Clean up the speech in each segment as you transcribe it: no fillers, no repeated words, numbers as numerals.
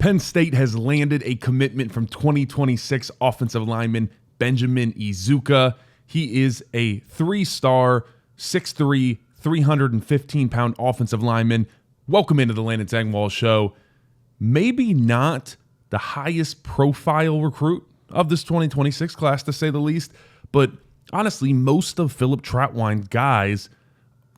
Penn State has landed a commitment from 2026 offensive lineman Benjamin Iuka. He is a 3-star, 6'3", 315-pound offensive lineman. Welcome into the Landon Tengwall Show. Maybe not the highest profile recruit of this 2026 class, to say the least, but honestly, most of Philip Trautwein's guys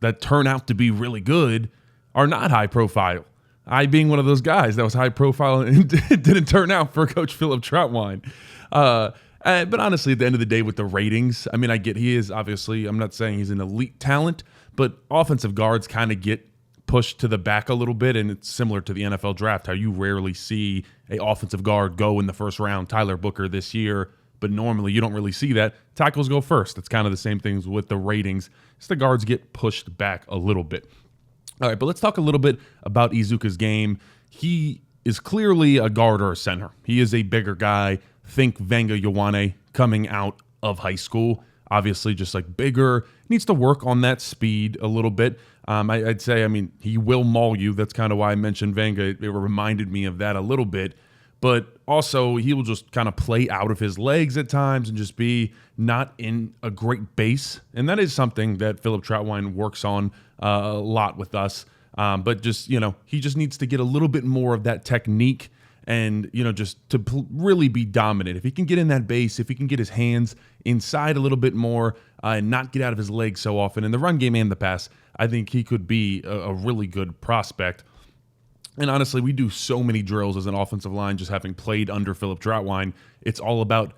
that turn out to be really good are not high profile. I being one of those guys that was high profile and didn't turn out for Coach Philip Trautwein. But honestly, at the end of the day with the ratings, I mean, I get he is obviously, I'm not saying he's an elite talent, but offensive guards kind of get pushed to the back a little bit, and it's similar to the NFL draft, how you rarely see a offensive guard go in the first round. Tyler Booker this year, but normally you don't really see that. Tackles go first. It's kind of the same things with the ratings. It's the guards get pushed back a little bit. All right, but let's talk a little bit about Eziuka's game. He is clearly a guard or a center. He is a bigger guy. Think Venga Ioane coming out of high school. Obviously, just like bigger. Needs to work on that speed a little bit. I'd say, I mean, he will maul you. That's kind of why I mentioned Venga. It reminded me of that a little bit. But also, he will just kind of play out of his legs at times and just be not in a great base. And that is something that Philip Trautwein works on a lot with us. But just, he just needs to get a little bit more of that technique and, just to really be dominant. If he can get in that base, if he can get his hands inside a little bit more and not get out of his legs so often in the run game and the pass, I think he could be a really good prospect. And honestly, we do so many drills as an offensive line, just having played under Philip Trautwein. It's all about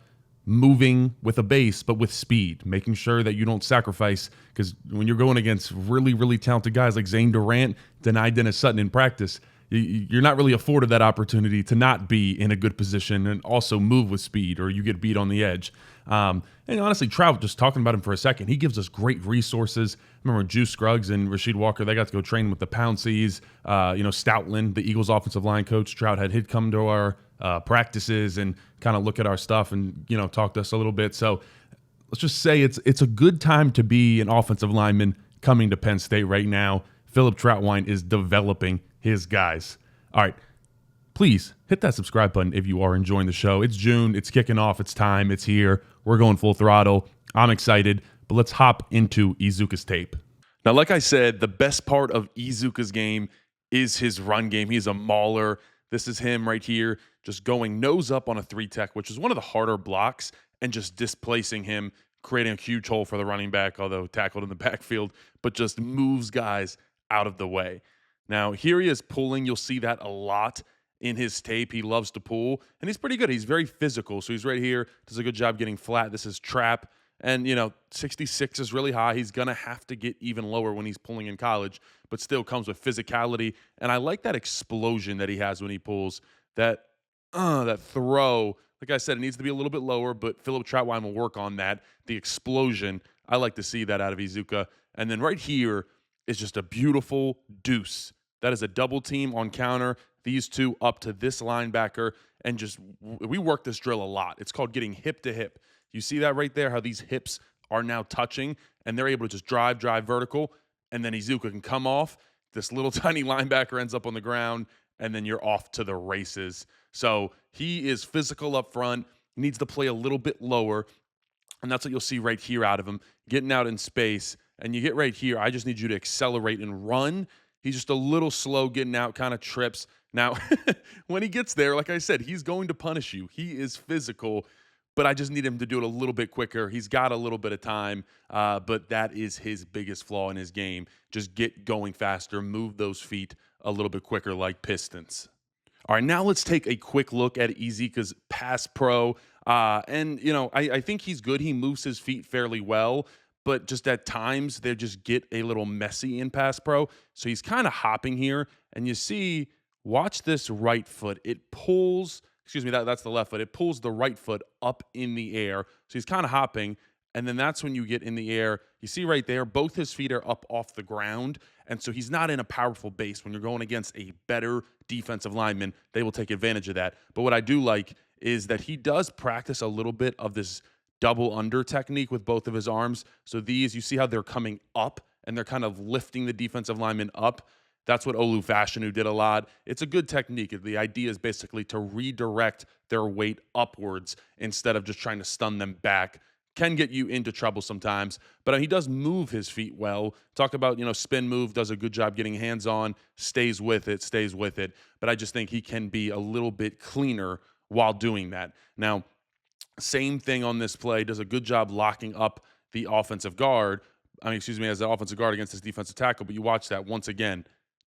moving with a base, but with speed, making sure that you don't sacrifice. Because when you're going against really, really talented guys like Zane Durant, Denai Dennis Sutton in practice, you're not really afforded that opportunity to not be in a good position and also move with speed, or you get beat on the edge. And honestly, Trout, just talking about him for a second, he gives us great resources. Remember Juice Scruggs and Rasheed Walker, they got to go train with the Poundseys. Stoutland, the Eagles offensive line coach, Trout had him come to our practices and kind of look at our stuff and, talk to us a little bit. So let's just say it's a good time to be an offensive lineman coming to Penn State right now. Philip Trautwein is developing his guys. All right, please hit that subscribe button if you are enjoying the show. It's June. It's kicking off. It's time. It's here. We're going full throttle. I'm excited, but let's hop into Eziuka's tape. Now, like I said, the best part of Eziuka's game is his run game. He's a mauler. This is him right here, just going nose up on a 3-tech, which is one of the harder blocks, and just displacing him, creating a huge hole for the running back, although tackled in the backfield, but just moves guys out of the way. Now, here he is pulling. You'll see that a lot in his tape. He loves to pull, and he's pretty good. He's very physical, so he's right here, does a good job getting flat. This is trap, and, 66 is really high. He's going to have to get even lower when he's pulling in college, but still comes with physicality, and I like that explosion that he has when he pulls. That throw, like I said, it needs to be a little bit lower, but Philip Trautwein will work on that. The explosion, I like to see that out of Eziuka. And then right here is just a beautiful deuce. That is a double team on counter. These two up to this linebacker, and just we work this drill a lot. It's called getting hip to hip. You see that right there, how these hips are now touching, and they're able to just drive vertical, and then Eziuka can come off. This little tiny linebacker ends up on the ground, and then you're off to the races. So he is physical up front, needs to play a little bit lower, and that's what you'll see right here out of him, getting out in space. And you get right here, I just need you to accelerate and run. He's just a little slow getting out, kind of trips. Now, when he gets there, like I said, he's going to punish you. He is physical, but I just need him to do it a little bit quicker. He's got a little bit of time, but that is his biggest flaw in his game. Just get going faster, move those feet a little bit quicker like Pistons. All right, now let's take a quick look at Eziuka's pass pro. I think he's good. He moves his feet fairly well, but just at times they just get a little messy in pass pro. So he's kind of hopping here, and you see, watch this right foot. It pulls, that's the left foot. It pulls the right foot up in the air. So he's kind of hopping, and then that's when you get in the air. You see right there, both his feet are up off the ground, and so he's not in a powerful base. When you're going against a better defensive lineman, they will take advantage of that. But what I do like is that he does practice a little bit of this double under technique with both of his arms. So these, you see how they're coming up and they're kind of lifting the defensive lineman up. That's what Olu Fashanu did a lot. It's a good technique. The idea is basically to redirect their weight upwards instead of just trying to stun them back. Can get you into trouble sometimes, but he does move his feet well. Talk about, spin move, does a good job getting hands on, stays with it. But I just think he can be a little bit cleaner while doing that. Now, same thing on this play, does a good job locking up the offensive guard. As the offensive guard against his defensive tackle. But you watch that once again,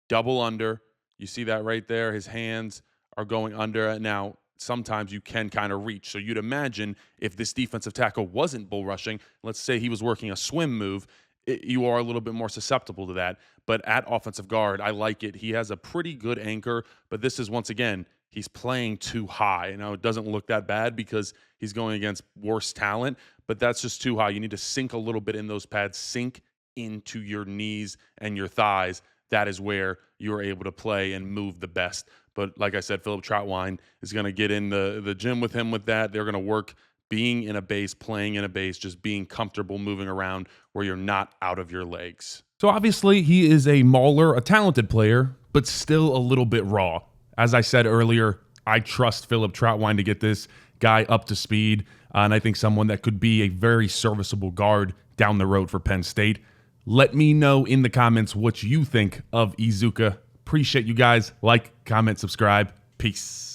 double under. You see that right there. His hands are going under. Now, sometimes you can kind of reach. So you'd imagine if this defensive tackle wasn't bull rushing, let's say he was working a swim move, you are a little bit more susceptible to that. But at offensive guard, I like it. He has a pretty good anchor, but this is, once again, he's playing too high. Now, it doesn't look that bad because he's going against worse talent, but that's just too high. You need to sink a little bit in those pads, sink into your knees and your thighs. That is where you're able to play and move the best. But like I said, Philip Troutwine is going to get in the gym with him with that. They're going to work being in a base, playing in a base, just being comfortable moving around where you're not out of your legs. So obviously he is a mauler, a talented player, but still a little bit raw. As I said earlier, I trust Philip Troutwine to get this guy up to speed, and I think someone that could be a very serviceable guard down the road for Penn State. Let me know in the comments what you think of Eziuka. Appreciate you guys. Like, comment, subscribe. Peace.